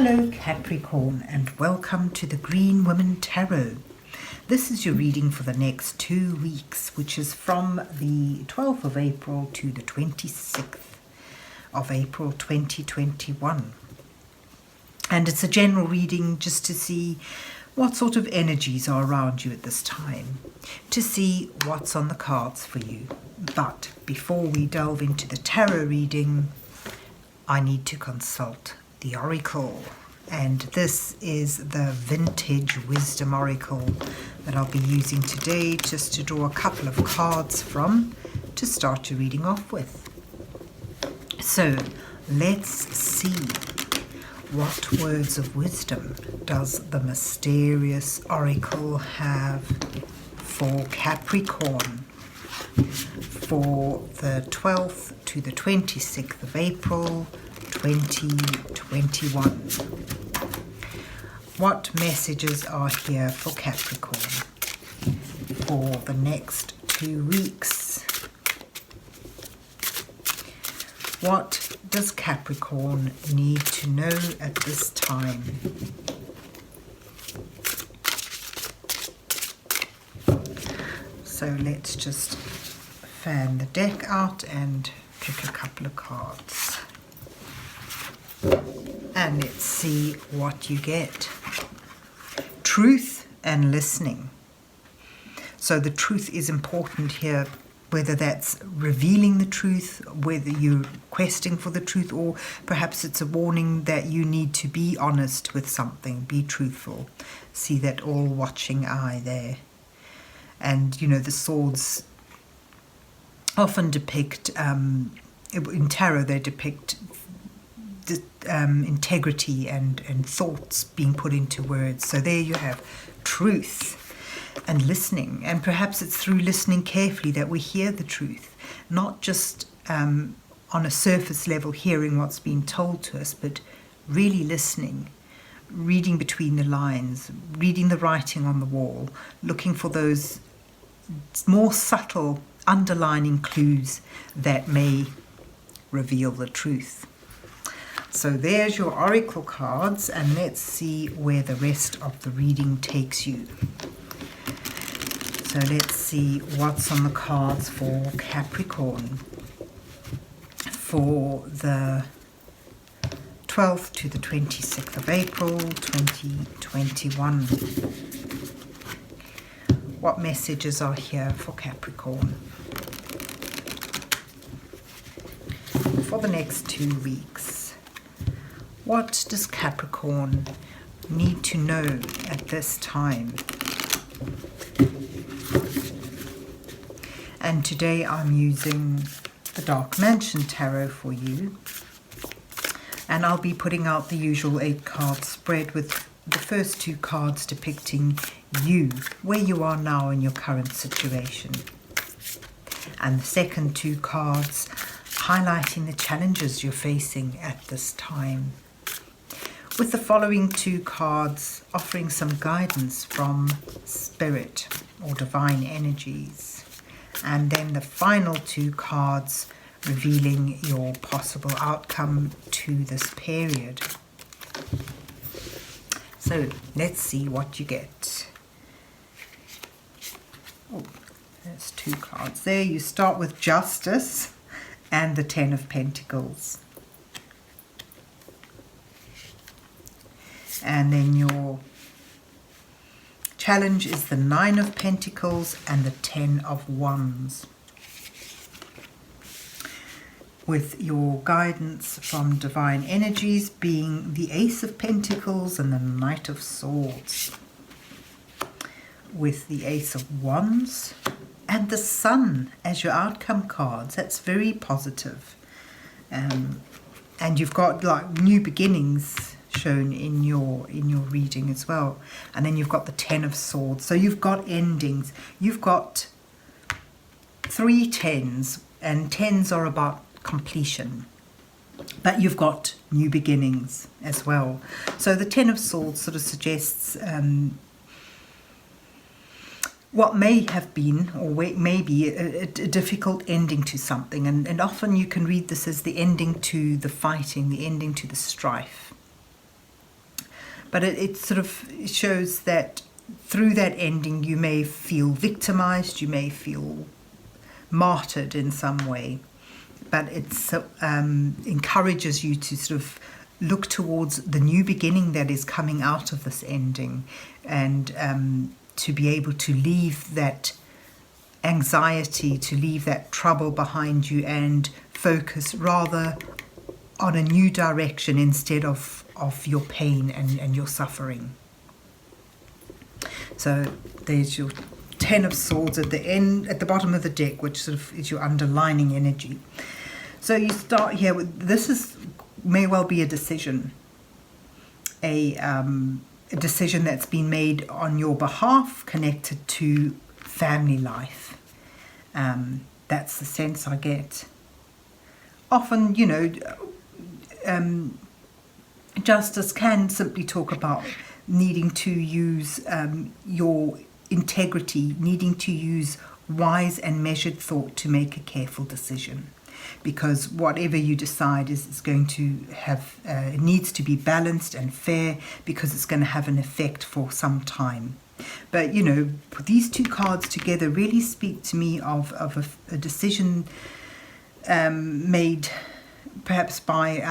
Hello Capricorn, and welcome to the Green Women Tarot. This is your reading for the next 2 weeks, which is from the 12th of April to the 26th of April 2021. And it's a general reading just to see what sort of energies are around you at this time, to see what's on the cards for you. But before we delve into the tarot reading, I need to consult the Oracle, and this is the Vintage Wisdom Oracle that I'll be using today just to draw a couple of cards from to start your reading off with. So let's see, what words of wisdom does the mysterious Oracle have for Capricorn for the 12th to the 26th of April 2021. What messages are here for Capricorn for the next 2 weeks? What does Capricorn need to know at this time? So let's just fan the deck out and pick a couple of cards. And let's see what you get. Truth and listening. So the truth is important here, whether that's revealing the truth, whether you're questing for the truth, or perhaps it's a warning that you need to be honest with something, be truthful. See that all-watching eye there. And, you know, the swords often depict, in tarot they depict integrity and thoughts being put into words. So there you have truth and listening, and perhaps it's through listening carefully that we hear the truth, not just on a surface level hearing what's being told to us, but really listening, reading between the lines, reading the writing on the wall, looking for those more subtle underlining clues that may reveal the truth. So there's your Oracle cards, and let's see where the rest of the reading takes you. So let's see what's on the cards for Capricorn for the 12th to the 26th of April 2021. What messages are here for Capricorn for the next 2 weeks? What does Capricorn need to know at this time? And today I'm using the Dark Mansion Tarot for you. And I'll be putting out the usual 8-card spread with the first 2 cards depicting you, where you are now in your current situation. And the second 2 cards highlighting the challenges you're facing at this time, with the following 2 cards offering some guidance from spirit or divine energies, and then the final 2 cards revealing your possible outcome to this period. So let's see what you get. Oh, there's 2 cards there. You start with Justice and the 10 of Pentacles. And then your challenge is the 9 of Pentacles and the 10 of Wands, with your guidance from divine energies being the Ace of Pentacles and the Knight of Swords, with the Ace of Wands and the Sun as your outcome cards. That's very positive. And you've got like new beginnings shown in your reading as well. And then you've got the 10 of Swords. So you've got endings. You've got 3 10s, and 10s are about completion. But you've got new beginnings as well. So the 10 of Swords sort of suggests what may have been or may be a difficult ending to something. And often you can read this as the ending to the fighting, the ending to the strife. But it sort of shows that through that ending you may feel victimized, you may feel martyred in some way, but it encourages you to sort of look towards the new beginning that is coming out of this ending, and to be able to leave that anxiety, to leave that trouble behind you, and focus rather on a new direction instead of your pain and your suffering. So there's your 10 of Swords at the end, at the bottom of the deck, which sort of is your underlining energy. So you start here with, this may well be a decision, a decision that's been made on your behalf, connected to family life. That's the sense I get. Often, justice can simply talk about needing to use your integrity, needing to use wise and measured thought to make a careful decision. Because whatever you decide is going to have, it needs to be balanced and fair, because it's going to have an effect for some time. But, these two cards together really speak to me of a decision made perhaps by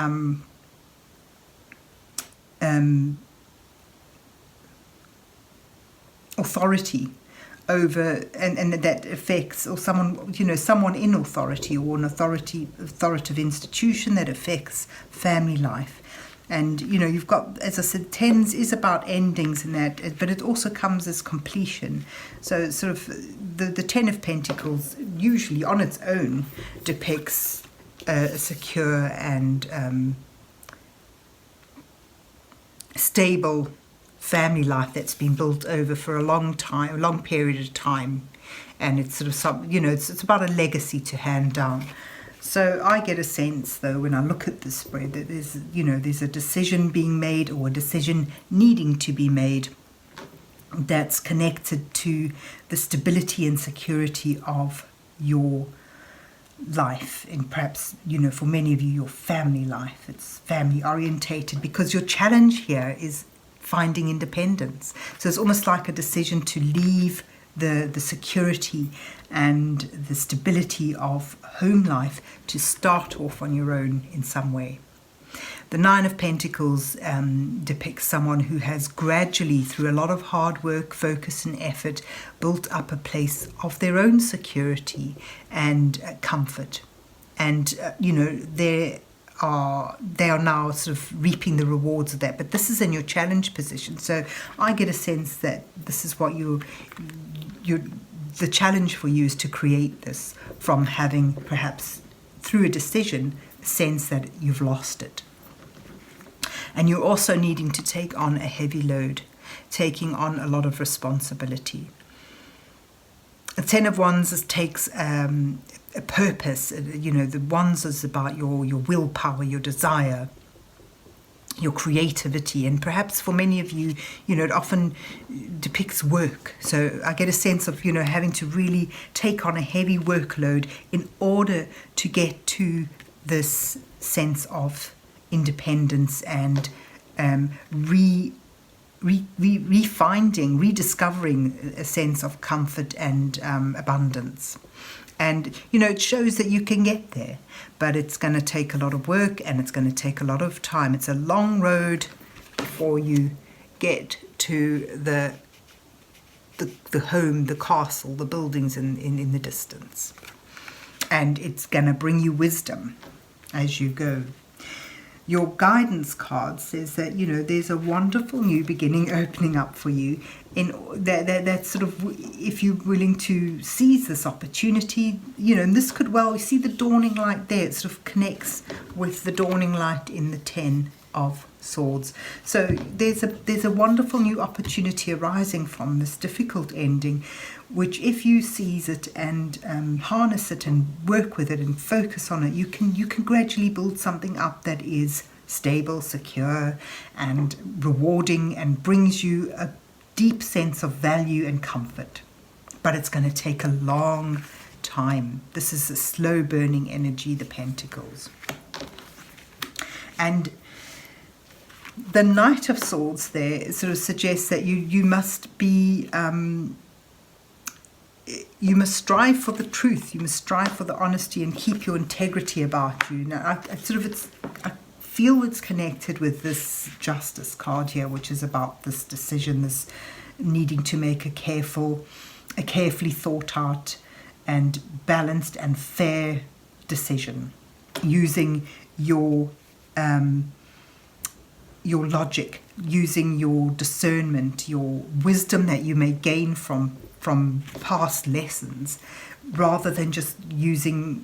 authority over, and that affects, or someone in authority, or an authoritative institution that affects family life. And you've got, as I said, tens is about endings and that, but it also comes as completion. So sort of the 10 of Pentacles usually on its own depicts a secure and stable family life that's been built over for a long period of time, and it's sort of it's about a legacy to hand down. So I get a sense, though, when I look at the spread, that there's a decision being made, or a decision needing to be made, that's connected to the stability and security of your life, and perhaps for many of you, your family life. It's family orientated, because your challenge here is finding independence. So it's almost like a decision to leave the security and the stability of home life to start off on your own in some way. The 9 of Pentacles depicts someone who has gradually, through a lot of hard work, focus and effort, built up a place of their own security and comfort. And, they are now sort of reaping the rewards of that. But this is in your challenge position. So I get a sense that this is what the challenge for you is to create this from having, perhaps through a decision, a sense that you've lost it. And you're also needing to take on a heavy load, taking on a lot of responsibility. The 10 of Wands takes a purpose. The Wands is about your willpower, your desire, your creativity, and perhaps for many of you, it often depicts work. So I get a sense of, having to really take on a heavy workload in order to get to this sense of independence and rediscovering a sense of comfort and abundance. And, it shows that you can get there, but it's going to take a lot of work, and it's going to take a lot of time. It's a long road before you get to the home, the castle, the buildings in the distance. And it's going to bring you wisdom as you go. Your guidance card says that, there's a wonderful new beginning opening up for you. In that sort of, if you're willing to seize this opportunity, and this could well, you see the dawning light there, it sort of connects with the dawning light in the 10 of Swords. So there's a wonderful new opportunity arising from this difficult ending, which if you seize it and harness it and work with it and focus on it, you can gradually build something up that is stable, secure, and rewarding, and brings you a deep sense of value and comfort. But it's going to take a long time. This is a slow burning energy, the Pentacles. And the Knight of Swords there sort of suggests that you must be, you must strive for the truth, you must strive for the honesty and keep your integrity about you. Now, I feel it's connected with this Justice card here, which is about this decision, this needing to make a carefully thought out and balanced and fair decision, using your logic, using your discernment, your wisdom that you may gain from past lessons, rather than just using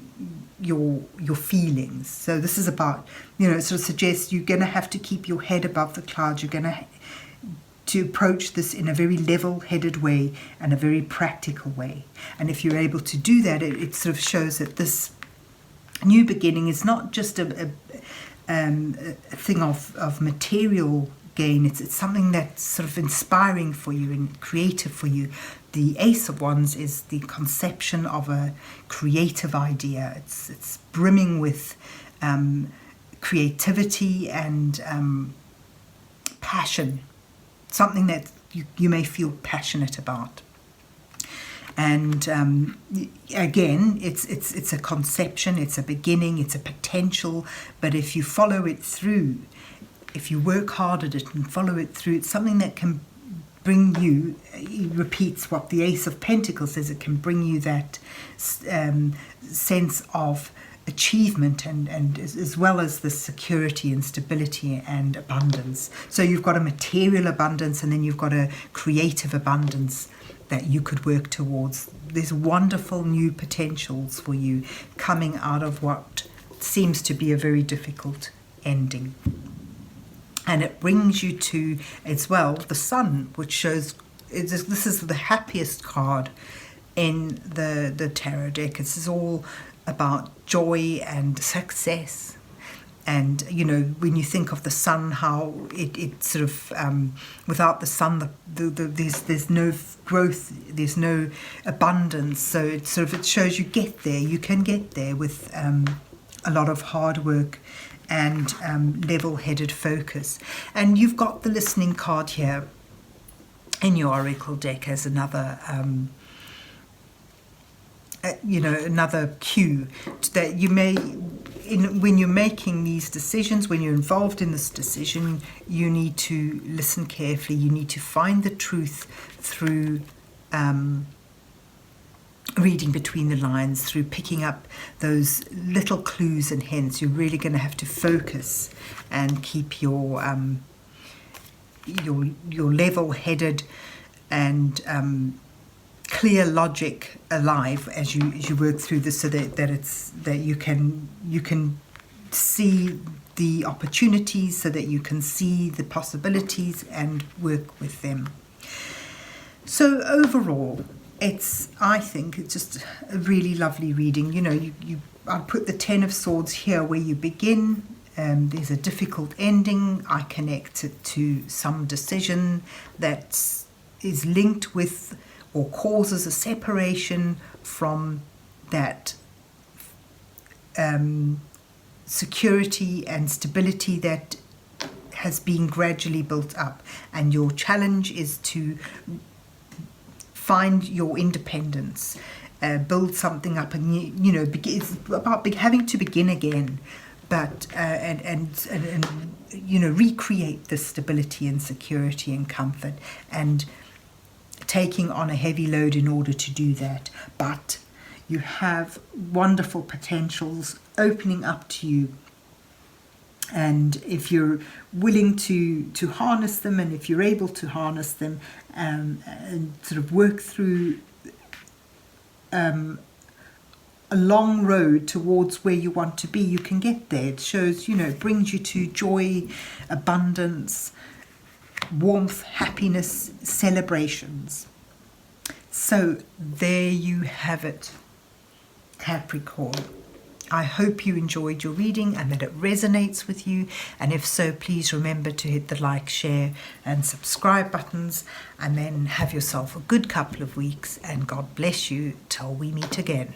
your feelings. So this is about, it sort of suggests you're going to have to keep your head above the clouds. You're going to approach this in a very level-headed way and a very practical way. And if you're able to do that, it sort of shows that this new beginning is not just a thing of material gain. It's something that's sort of inspiring for you and creative for you. The Ace of Wands is the conception of a creative idea. It's brimming with creativity and passion, something that you may feel passionate about. And again, it's a conception, it's a beginning, it's a potential. But if you follow it through, if you work hard at it and follow it through, it's something that can bring you, it repeats what the Ace of Pentacles says, it can bring you that sense of achievement and as well as the security and stability and abundance. So you've got a material abundance and then you've got a creative abundance that you could work towards. There's wonderful new potentials for you coming out of what seems to be a very difficult ending. And it brings you to, as well, the Sun, which shows, this is the happiest card in the tarot deck. This is all about joy and success. And, when you think of the Sun, how it sort of, without the Sun, there's no growth, there's no abundance. So it shows you can get there with a lot of hard work and level-headed focus. And you've got the Listening card here in your Oracle deck as another another cue that you may, when you're making these decisions, when you're involved in this decision, you need to listen carefully. You need to find the truth through reading between the lines, through picking up those little clues and hints. You're really going to have to focus and keep your level-headed and clear logic alive as you work through this, so that you can see the opportunities, so that you can see the possibilities and work with them. So overall, I think it's just a really lovely reading. I put the Ten of Swords here where you begin. There's a difficult ending. I connect it to some decision that is linked with or causes a separation from that security and stability that has been gradually built up. And your challenge is to find your independence, build something up, and it's about having to begin again, but and recreate the stability and security and comfort, and taking on a heavy load in order to do that. But you have wonderful potentials opening up to you. And if you're willing to harness them, and if you're able to harness them and sort of work through a long road towards where you want to be, you can get there. It shows, it brings you to joy, abundance, warmth, happiness, celebrations. So there you have it, Capricorn. I hope you enjoyed your reading and that it resonates with you. And if so, please remember to hit the like, share and subscribe buttons. And then have yourself a good couple of weeks. And God bless you till we meet again.